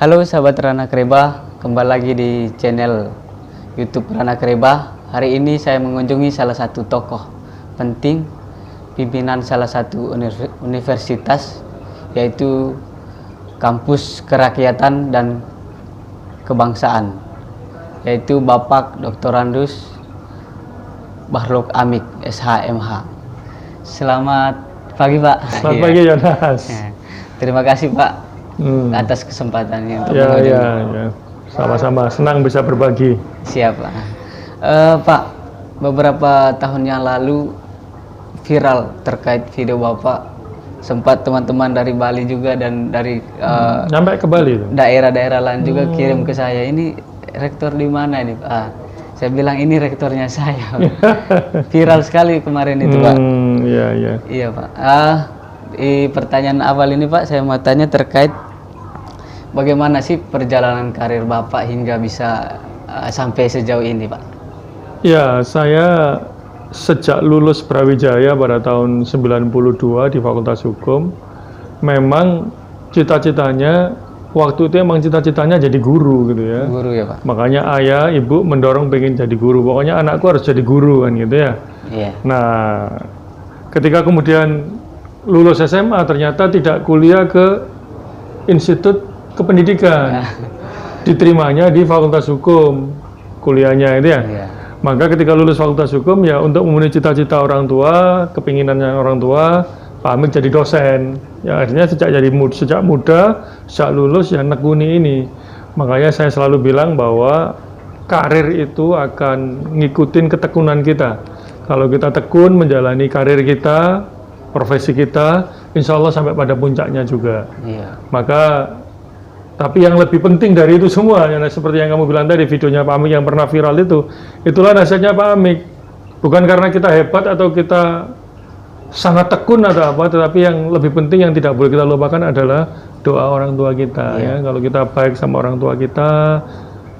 Halo sahabat Rana Kreba, kembali lagi di channel YouTube Rana Kreba. Hari ini saya mengunjungi salah satu tokoh penting pimpinan salah satu universitas, yaitu Kampus Kerakyatan dan Kebangsaan, yaitu Bapak Dr. Andus Bahroluk Amik, SHMH. Selamat pagi Pak. Selamat pagi Yonas. Terima kasih Pak atas kesempatannya untuk ya. Sama-sama, senang bisa berbagi. Siap Pak. Pak, beberapa tahun yang lalu viral terkait video Bapak, sempat teman-teman dari Bali juga dan dari Sampai ke Bali daerah-daerah lain juga kirim ke saya, ini rektor di mana ini Pak? Saya bilang ini rektornya saya. Viral sekali kemarin itu Pak. Iya Pak. Di pertanyaan awal ini Pak, saya mau tanya terkait bagaimana sih perjalanan karir Bapak hingga bisa sampai sejauh ini Pak? Ya, saya sejak lulus Brawijaya pada tahun 92 di Fakultas Hukum, memang cita-citanya waktu itu emang cita-citanya jadi guru gitu ya. Guru ya Pak. Makanya ayah, ibu mendorong pengen jadi guru. Pokoknya anakku harus jadi guru kan gitu ya. Iya. Nah, ketika kemudian lulus SMA ternyata tidak kuliah ke institut kependidikan, diterimanya di Fakultas Hukum kuliahnya itu ya. Iya. Maka ketika lulus Fakultas Hukum ya untuk memenuhi cita-cita orang tua, kepinginannya orang tua, Pak Amik jadi dosen. Ya akhirnya sejak muda, sejak lulus ya nekuni ini. Makanya saya selalu bilang bahwa karir itu akan ngikutin ketekunan kita. Kalau kita tekun menjalani karir kita, profesi kita, insya Allah sampai pada puncaknya juga. Iya. Maka tapi yang lebih penting dari itu semua, ya, seperti yang kamu bilang tadi, videonya Pak Amik yang pernah viral itu, itulah nasihatnya Pak Amik. Bukan karena kita hebat atau kita sangat tekun atau apa, tetapi yang lebih penting yang tidak boleh kita lupakan adalah doa orang tua kita. Ya, kalau kita baik sama orang tua kita,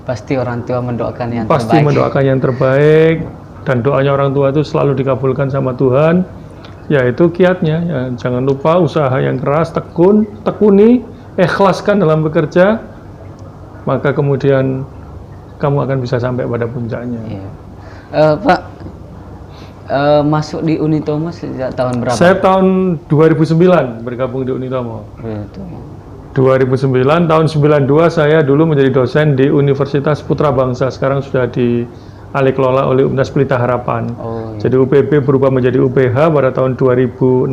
pasti orang tua mendoakan yang pasti terbaik. mendoakan yang terbaik, dan doanya orang tua itu selalu dikabulkan sama Tuhan. Ya itu kiatnya. Ya, jangan lupa usaha yang keras, tekuni. Ikhlaskan dalam bekerja, maka kemudian kamu akan bisa sampai pada puncaknya. Iya. Pak, masuk di Unitomo sejak tahun berapa? Saya tahun 2009 bergabung di Unitomo. 2009, tahun 92 saya dulu menjadi dosen di Universitas Putra Bangsa, sekarang sudah dialih kelola oleh Universitas Pelita Harapan. Jadi UPB berubah menjadi UPH pada tahun 2006.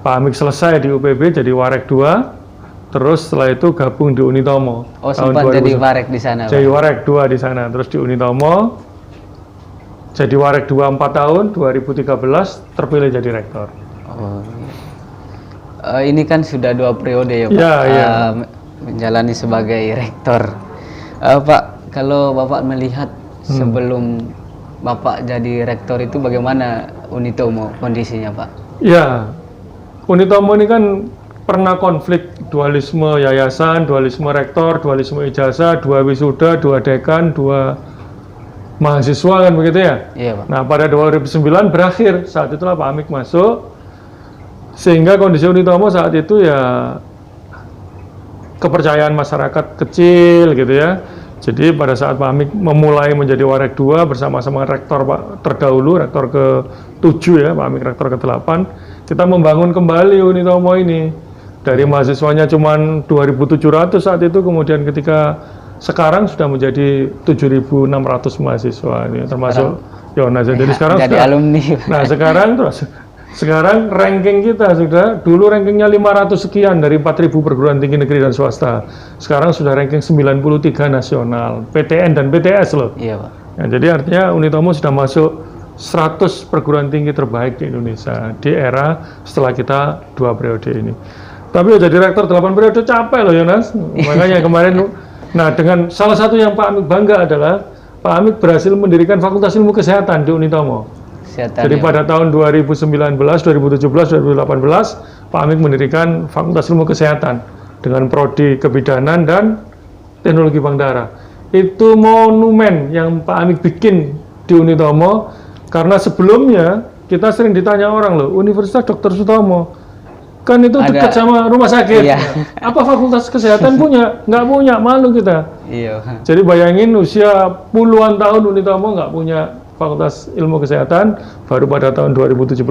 Pak Amik selesai di UPB jadi Warek 2. Terus setelah itu gabung di Unitomo. Sempat jadi Warek di sana. Jadi Warek 2 di sana, terus di Unitomo. Jadi Warek 2 4 tahun, 2013 terpilih jadi rektor. Ini kan sudah 2 periode ya Pak. Iya. Menjalani sebagai rektor. Pak, kalau Bapak melihat sebelum Bapak jadi rektor itu bagaimana Unitomo kondisinya Pak? Ya, Unitomo ini kan pernah konflik dualisme yayasan, dualisme rektor, dualisme ijazah, 2 wisuda, 2 dekan, 2 mahasiswa kan begitu ya? Iya Pak. Nah pada 2009 berakhir, saat itulah Pak Amik masuk, sehingga kondisi Unitomo saat itu ya kepercayaan masyarakat kecil gitu ya. Jadi pada saat Pak Amik memulai menjadi Warek 2 bersama-sama rektor Pak terdahulu, rektor ke-7 ya, Pak Amik rektor ke-8, kita membangun kembali Unitomo ini. Dari mahasiswanya cuma 2.700 saat itu, kemudian ketika sekarang sudah menjadi 7.600 mahasiswa ini, termasuk Yonas. Jadi sekarang jadi sudah, alumni. Nah sekarang ranking kita sudah, dulu rankingnya 500 sekian dari 4.000 perguruan tinggi negeri dan swasta. Sekarang sudah ranking 93 nasional, PTN dan PTS loh. Iya Pak. Ya, jadi artinya Unitomo sudah masuk 100 perguruan tinggi terbaik di Indonesia di era setelah kita 2 periode ini. Tapi ya jadi rektor 8 periode capek loh Yonas. Makanya kemarin, nah dengan salah satu yang Pak Amik bangga adalah Pak Amik berhasil mendirikan Fakultas Ilmu Kesehatan di Unitomo. Jadi pada tahun 2019, 2017, 2018 Pak Amik mendirikan Fakultas Ilmu Kesehatan dengan prodi kebidanan dan teknologi payudara. Itu monumen yang Pak Amik bikin di Unitomo, karena sebelumnya kita sering ditanya orang loh, Universitas Dr. Sutomo Kan itu dekat sama rumah sakit. Iya. Apa fakultas kesehatan punya? Nggak punya, malu kita. Iya. Jadi bayangin usia puluhan tahun Unitomo nggak punya fakultas ilmu kesehatan, baru pada tahun 2017-18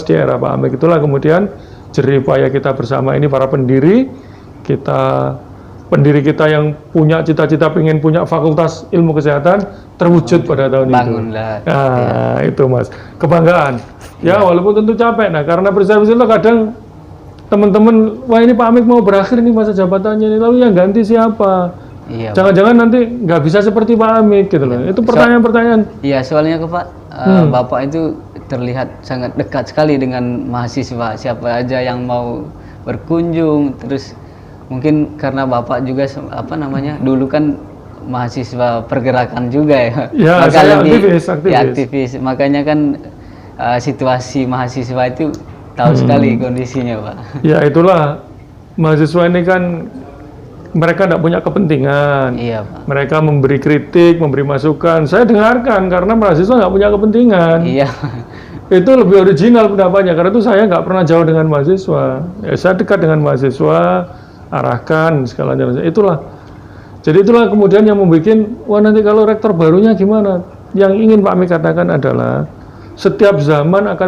di era Pak Amik itulah kemudian jerih payah kita bersama ini para pendiri kita yang punya cita-cita pengen punya fakultas ilmu kesehatan terwujud pada tahun itu. Nah, itu Mas, kebanggaan. Ya, walaupun tentu capek. Nah, karena peristiwa itu kadang teman-teman, wah ini Pak Amik mau berakhir nih masa jabatannya ini, lalu yang ganti siapa? Iya, jangan-jangan nanti nggak bisa seperti Pak Amik gitu loh. Itu pertanyaan-pertanyaan. Iya, soalnya Pak, Bapak itu terlihat sangat dekat sekali dengan mahasiswa. Siapa aja yang mau berkunjung, terus mungkin karena Bapak juga dulu kan mahasiswa pergerakan juga ya. Ya, saya aktivis. Makanya kan situasi mahasiswa itu tahu sekali kondisinya, Pak. Ya itulah, mahasiswa ini kan mereka tidak punya kepentingan. Iya, Pak. Mereka memberi kritik, memberi masukan. Saya dengarkan karena mahasiswa nggak punya kepentingan. Iya. Itu lebih original pendapatnya, karena itu saya nggak pernah jauh dengan mahasiswa. Ya, saya dekat dengan mahasiswa, arahkan segalanya. Itulah. Jadi itulah kemudian yang membuat, wah nanti kalau rektor barunya gimana? Yang ingin Pak Amik katakan adalah setiap zaman akan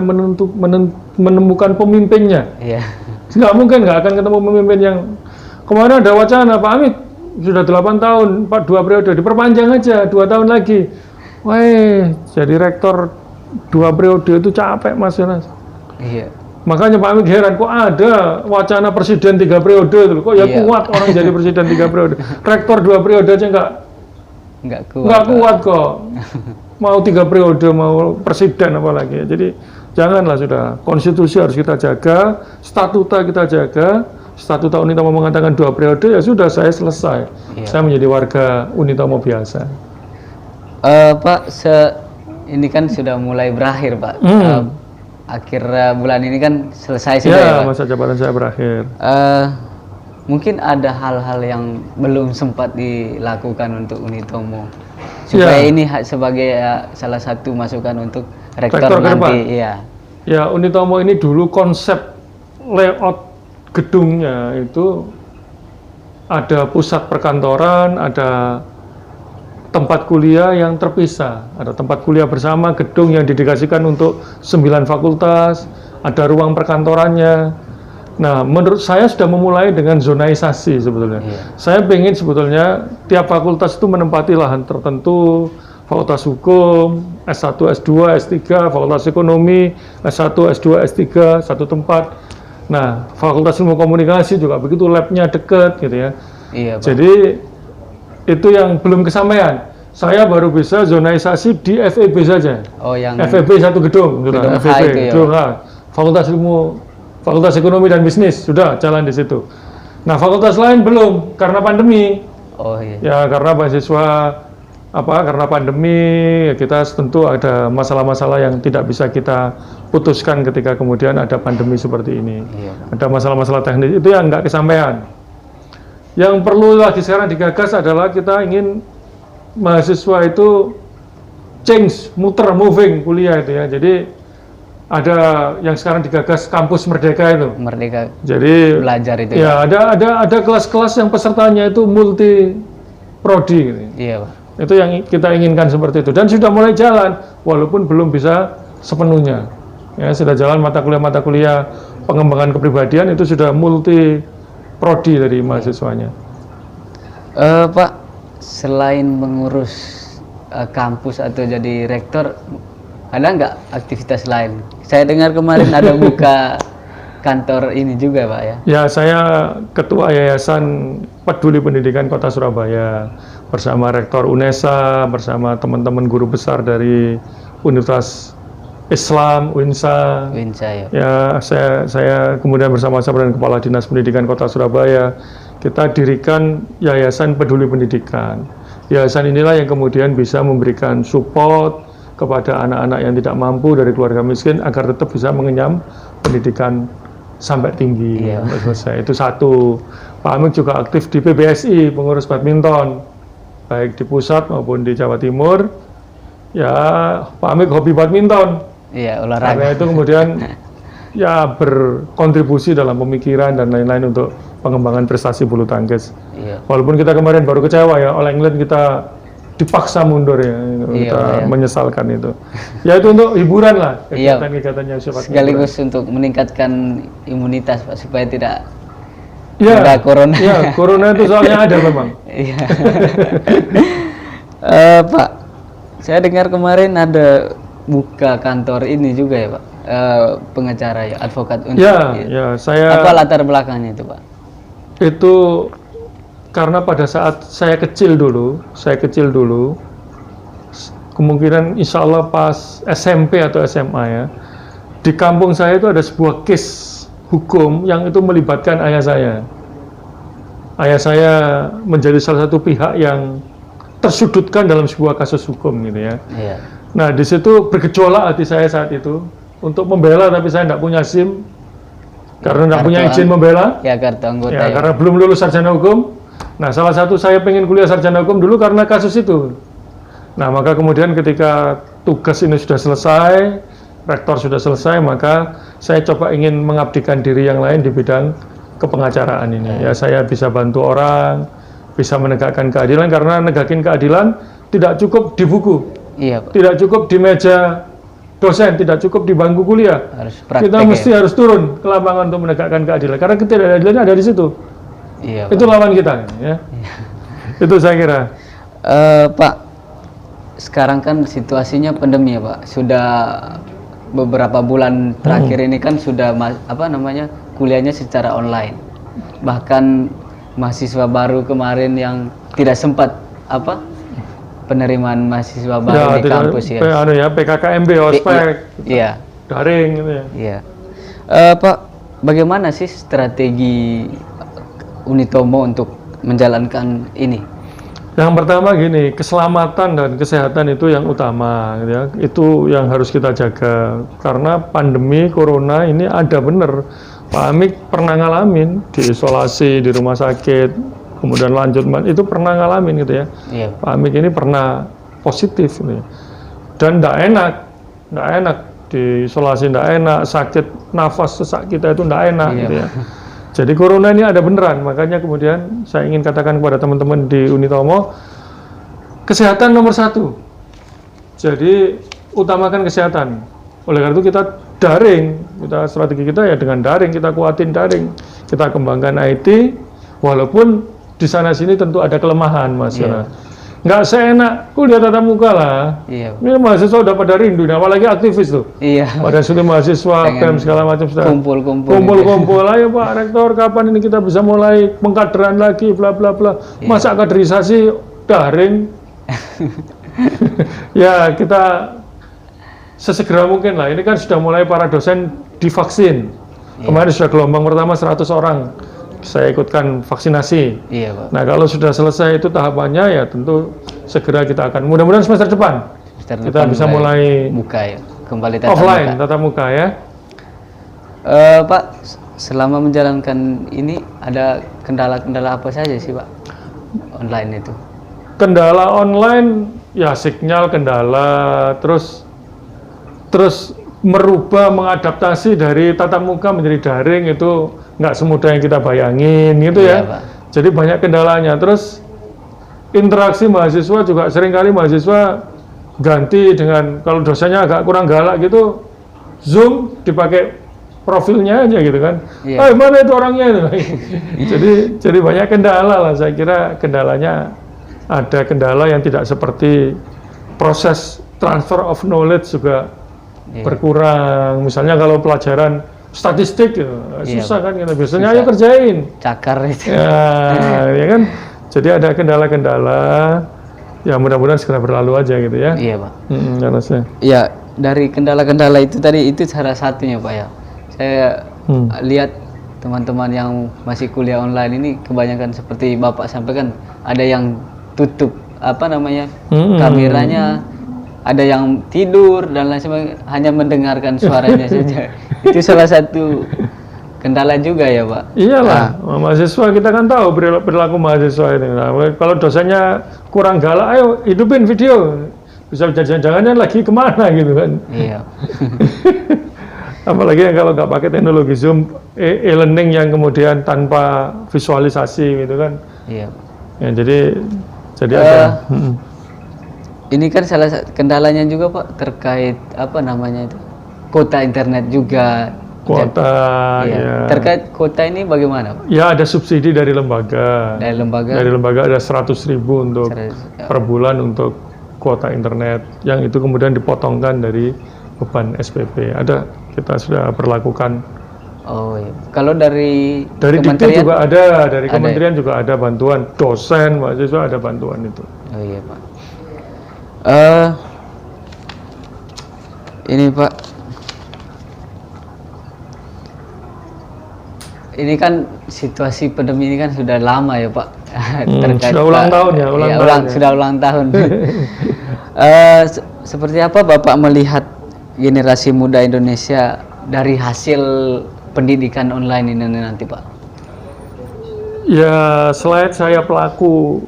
menemukan pemimpinnya. Iya. Nggak mungkin nggak akan ketemu pemimpin yang kemarin ada wacana Pak Amik sudah 8 tahun, 2 periode diperpanjang aja 2 tahun lagi. Wah, jadi rektor 2 periode itu capek Mas Yonas. Iya. Makanya Pak Amik heran, kok ada wacana presiden 3 periode itu, kok ya kuat orang jadi presiden 3 periode. Rektor 2 periode aja nggak kuat kok. Mau 3 periode, mau presiden apalagi. Jadi janganlah, sudah. Konstitusi harus kita jaga, statuta kita jaga. Statuta Unitomo mengatakan 2 periode, ya sudah, saya selesai. Iya. Saya menjadi warga Unitomo biasa. Pak, ini kan sudah mulai berakhir, Pak. Akhir bulan ini kan selesai sudah ya, Pak? Masa jabatan saya berakhir. Mungkin ada hal-hal yang belum sempat dilakukan untuk Unitomo, supaya ini sebagai salah satu masukan untuk rektor nanti. Ya, Unitomo ini dulu konsep layout gedungnya itu ada pusat perkantoran, ada tempat kuliah yang terpisah, ada tempat kuliah bersama, gedung yang didedikasikan untuk 9 fakultas, ada ruang perkantorannya. Nah, menurut saya sudah memulai dengan zonaisasi sebetulnya. Saya pengen sebetulnya tiap fakultas itu menempati lahan tertentu, fakultas hukum, S1, S2, S3, fakultas ekonomi, S1, S2, S3, satu tempat. Nah, fakultas ilmu komunikasi juga begitu, labnya deket gitu ya. Iya, Pak. Jadi itu yang belum kesampaian. Saya baru bisa zonaisasi di FEB saja. Oh, yang FEB satu gedung, sudah. FEB, Fakultas Ekonomi dan Bisnis sudah jalan di situ. Nah, fakultas lain belum karena pandemi. Oh iya. Ya, karena mahasiswa karena pandemi, ya kita tentu ada masalah-masalah yang tidak bisa kita putuskan ketika kemudian ada pandemi seperti ini. Iya. Ada masalah-masalah teknis itu yang nggak kesampaian. Yang perlu lagi sekarang digagas adalah kita ingin mahasiswa itu moving kuliah itu ya. Jadi ada yang sekarang digagas kampus Merdeka itu. Merdeka. Jadi belajar itu. Ya, ada kelas-kelas yang pesertanya itu multi prodi gitu. Iya, Pak. Itu yang kita inginkan seperti itu, dan sudah mulai jalan walaupun belum bisa sepenuhnya. Ya, sudah jalan mata kuliah pengembangan kepribadian, itu sudah multi prodi dari mahasiswanya. Pak, selain mengurus kampus atau jadi rektor, ada nggak aktivitas lain? Saya dengar kemarin ada buka kantor ini juga, Pak ya? Ya, saya ketua Yayasan Peduli Pendidikan Kota Surabaya bersama Rektor UNESA, bersama teman-teman guru besar dari Universitas Islam, UINSA. Ya. Ya, saya kemudian bersama-sama dengan Kepala Dinas Pendidikan Kota Surabaya, kita dirikan Yayasan Peduli Pendidikan. Yayasan inilah yang kemudian bisa memberikan support kepada anak-anak yang tidak mampu dari keluarga miskin agar tetap bisa mengenyam pendidikan sampai tinggi. Sampai selesai. Itu satu. Pak Amik juga aktif di PBSI, pengurus badminton, baik di pusat maupun di Jawa Timur. Ya, Pak Amik hobi badminton. Iya, olahraga. Karena itu kemudian ya berkontribusi dalam pemikiran dan lain-lain untuk pengembangan prestasi bulu tangkis. Iya. Walaupun kita kemarin baru kecewa ya, All England kita dipaksa mundur ya, kita menyesalkan itu. Ya itu untuk hiburan lah, kegiatan-kegiatannya sifatnya. Sekaligus untuk meningkatkan imunitas Pak, supaya tidak ada corona. Ya, corona itu soalnya ada memang. Iya. Pak, saya dengar kemarin ada buka kantor ini juga ya Pak, pengacara ya, advokat untuk. Ya, saya. Apa latar belakangnya itu Pak? Itu karena pada saat saya kecil dulu, kemungkinan insya Allah pas SMP atau SMA ya, di kampung saya itu ada sebuah case hukum yang itu melibatkan ayah saya. Ayah saya menjadi salah satu pihak yang tersudutkan dalam sebuah kasus hukum gitu ya. Iya. Nah di situ bergejolak hati saya saat itu untuk membela, tapi saya tidak punya SIM karena tidak punya izin membela. Ya, kartu anggota. Ya, karena belum lulus sarjana hukum. Nah, salah satu saya pengen kuliah sarjana hukum dulu karena kasus itu. Nah, maka kemudian ketika tugas ini sudah selesai, rektor sudah selesai, maka saya coba ingin mengabdikan diri yang lain di bidang kepengacaraan ini. Ya, saya bisa bantu orang, bisa menegakkan keadilan, karena negakin keadilan tidak cukup di buku. Iya, Pak. Tidak cukup di meja dosen, tidak cukup di bangku kuliah. Kita mesti harus turun ke lapangan untuk menegakkan keadilan, karena ketidakadilan ada di situ. Iya, itu lawan kita, ya. Itu saya kira. Pak, sekarang kan situasinya pandemi ya Pak. Sudah beberapa bulan terakhir ini kan sudah kuliahnya secara online. Bahkan mahasiswa baru kemarin yang tidak sempat penerimaan mahasiswa baru di kampus ya. PKKMB, ospek, daring gitu ya. Iya. Pak, bagaimana sih strategi Unitomo untuk menjalankan ini? Yang pertama gini, keselamatan dan kesehatan itu yang utama, gitu ya. Itu yang harus kita jaga. Karena pandemi corona ini ada bener. Pak Amik pernah ngalamin diisolasi di rumah sakit, kemudian lanjut itu pernah ngalamin gitu ya. Iya. Pak Amik ini pernah positif gitu ya. Dan tidak enak diisolasi, tidak enak, sakit nafas sesak kita itu tidak enak gitu ya. Jadi corona ini ada beneran, makanya kemudian saya ingin katakan kepada teman-teman di Unitomo, kesehatan nomor 1. Jadi utamakan kesehatan. Oleh karena itu kita daring, strategi kita ya dengan daring, kita kuatin daring, kita kembangkan IT, walaupun di sana sini tentu ada kelemahan Mas. Nggak seenak kuliah tatap muka lah. Iya. Ini mahasiswa udah pada rindu, apalagi aktivis tuh. Iya. Pada sudah mahasiswa, BEM segala macam sudah. Kumpul-kumpul. Ayo Pak Rektor, kapan ini kita bisa mulai pengkaderan lagi, bla bla bla. Iya. Masa kaderisasi daring? Ya kita sesegera mungkin lah. Ini kan sudah mulai para dosen divaksin. Iya. Kemarin sudah gelombang pertama 100 orang. Saya ikutkan vaksinasi. Iya, Pak. Nah, kalau sudah selesai itu tahapannya ya tentu segera kita akan mudah-mudahan semester depan kita bisa mulai buka ya, kembali tatap offline, tatap muka ya. Pak, selama menjalankan ini ada kendala-kendala apa saja sih, Pak? Online itu. Kendala online ya sinyal kendala, terus merubah, mengadaptasi dari tatap muka menjadi daring itu nggak semudah yang kita bayangin gitu ya. Pak. Jadi banyak kendalanya. Terus interaksi mahasiswa juga seringkali mahasiswa ganti dengan, kalau dosennya agak kurang galak gitu, Zoom dipakai profilnya aja gitu kan. Iya. Mana itu orangnya itu. jadi banyak kendala lah. Saya kira kendalanya ada kendala yang tidak seperti proses transfer of knowledge juga berkurang. Misalnya kalau pelajaran statistik susah kan kita biasanya ayo kerjain cakar itu ya kan, jadi ada kendala-kendala ya, mudah-mudahan segera berlalu aja gitu ya. Iya Pak. Ya dari kendala-kendala itu tadi itu salah satunya Pak ya, saya lihat teman-teman yang masih kuliah online ini kebanyakan seperti Bapak sampaikan, ada yang tutup kameranya, ada yang tidur dan lain sebagainya, hanya mendengarkan suaranya saja. Itu salah satu kendala juga ya Pak. Iyalah, mahasiswa kita kan tahu perilaku mahasiswa ini. Nah, kalau dosennya kurang galak, ayo hidupin video. Bisa jangan-jangannya lagi kemana gitu kan. Iya. Apalagi yang kalau nggak pakai teknologi Zoom, e-learning yang kemudian tanpa visualisasi gitu kan. Iya. Ya, jadi ada. Ini kan salah satu kendalanya juga Pak terkait apa namanya itu kuota internet juga. Kuota, iya. ya. Terkait kuota ini bagaimana Pak? Ya ada subsidi dari lembaga. Dari lembaga. Dari lembaga ada 100.000 untuk per bulan untuk kuota internet. Yang itu kemudian dipotongkan dari beban SPP. Ada, kita sudah berlakukan. Oh iya. Kalau dari Dikti juga ada, dari kementerian ya? juga ada bantuan, dosen, mahasiswa ada bantuan itu. Oh iya Pak. Ini Pak, ini kan situasi pandemi ini kan sudah lama ya Pak. Sudah ulang tahun ya, sudah ulang tahun. Seperti apa Bapak melihat generasi muda Indonesia dari hasil pendidikan online ini nanti Pak? Ya, selain saya pelaku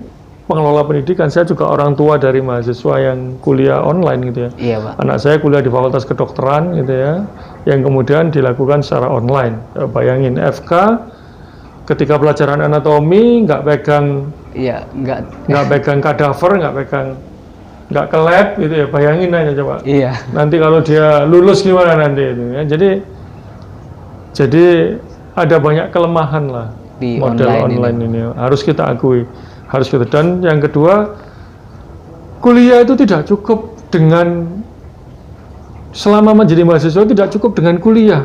pengelola pendidikan, saya juga orang tua dari mahasiswa yang kuliah online gitu ya. Iya Pak. Anak saya kuliah di Fakultas Kedokteran gitu ya, yang kemudian dilakukan secara online. Bayangin FK, ketika pelajaran anatomi nggak pegang, iya nggak pegang kadaver, nggak ke lab gitu ya. Bayangin aja coba. Iya. Nanti kalau dia lulus gimana nanti itu ya. Jadi ada banyak kelemahan lah di model online ini. Harus kita akui. Dan yang kedua, kuliah itu tidak cukup dengan selama menjadi mahasiswa, tidak cukup dengan kuliah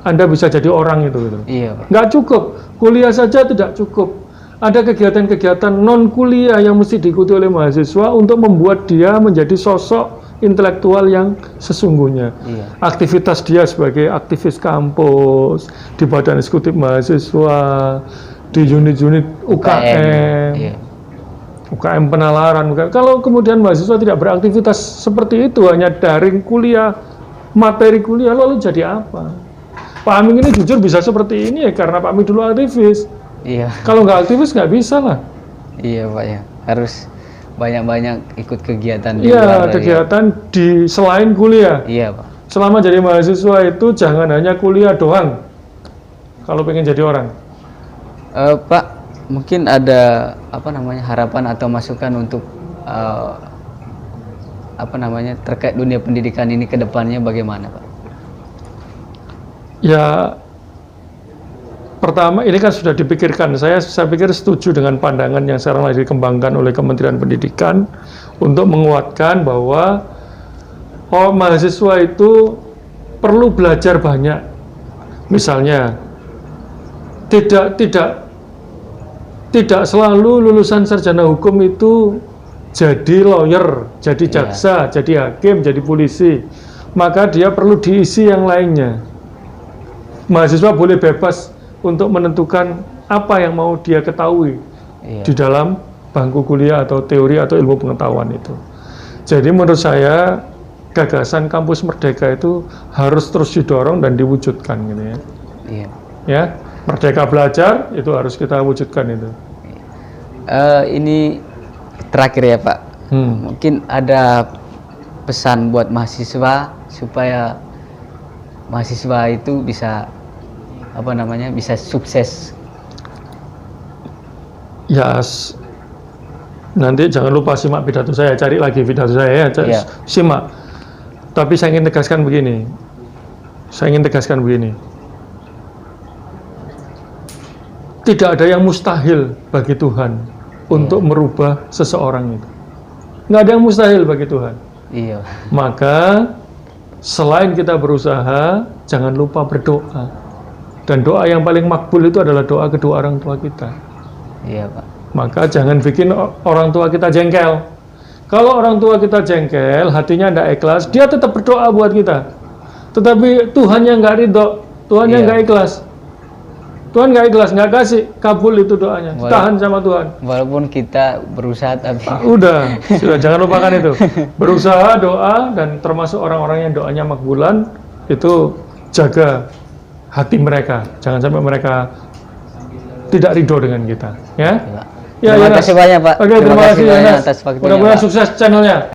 Anda bisa jadi orang itu gitu. Iya Pak. Nggak cukup, kuliah saja tidak cukup. Ada kegiatan-kegiatan non kuliah yang mesti diikuti oleh mahasiswa untuk membuat dia menjadi sosok intelektual yang sesungguhnya. Iya. Aktivitas dia sebagai aktivis kampus, di badan eksekutif mahasiswa, di unit-unit UKM, iya. UKM penalaran. Kalau kemudian mahasiswa tidak beraktivitas seperti itu, hanya daring kuliah, materi kuliah, lalu jadi apa? Pak Aming ini jujur bisa seperti ini ya karena Pak Aming dulu aktivis. Iya. Kalau nggak aktivis nggak bisa lah. Iya Pak ya, harus banyak-banyak ikut kegiatan. Iya, kegiatan di selain kuliah. Iya Pak. Selama jadi mahasiswa itu jangan hanya kuliah doang. Kalau pengen jadi orang. Pak, mungkin ada harapan atau masukan untuk terkait dunia pendidikan ini ke depannya bagaimana Pak? Ya, pertama ini kan sudah dipikirkan. Saya pikir setuju dengan pandangan yang sekarang lagi dikembangkan oleh Kementerian Pendidikan untuk menguatkan bahwa mahasiswa itu perlu belajar banyak. Misalnya tidak selalu lulusan sarjana hukum itu jadi lawyer, jadi jaksa, jadi hakim, jadi polisi. Maka dia perlu diisi yang lainnya. Mahasiswa boleh bebas untuk menentukan apa yang mau dia ketahui di dalam bangku kuliah atau teori atau ilmu pengetahuan itu. Jadi menurut saya gagasan kampus merdeka itu harus terus didorong dan diwujudkan gitu ya. Iya. Ya, merdeka belajar itu harus kita wujudkan itu. Ini terakhir ya Pak. Mungkin ada pesan buat mahasiswa supaya mahasiswa itu bisa bisa sukses. Ya, nanti jangan lupa simak pidato saya, cari lagi pidato saya ya, simak. Tapi saya ingin tegaskan begini. Tidak ada yang mustahil bagi Tuhan untuk merubah seseorang itu. Nggak ada yang mustahil bagi Tuhan. Iya. Maka selain kita berusaha, jangan lupa berdoa. Dan doa yang paling makbul itu adalah doa kedua orang tua kita. Iya Pak. Maka jangan bikin orang tua kita jengkel. Kalau orang tua kita jengkel, hatinya tidak ikhlas, dia tetap berdoa buat kita. Tetapi Tuhan yang nggak ridho, Tuhan yang nggak ikhlas. Tuhan nggak ikhlas, nggak kasih kabul itu doanya. Tahan sama Tuhan. Walaupun kita berusaha tapi. Sudah jangan lupakan itu. Berusaha, doa, dan termasuk orang-orang yang doanya makbulan itu jaga hati mereka. Jangan sampai mereka tidak ridho dengan kita. Ya. Terima kasih banyak Pak. Oke, terima kasih banyak atas waktunya. Mudah-mudahan sukses channelnya.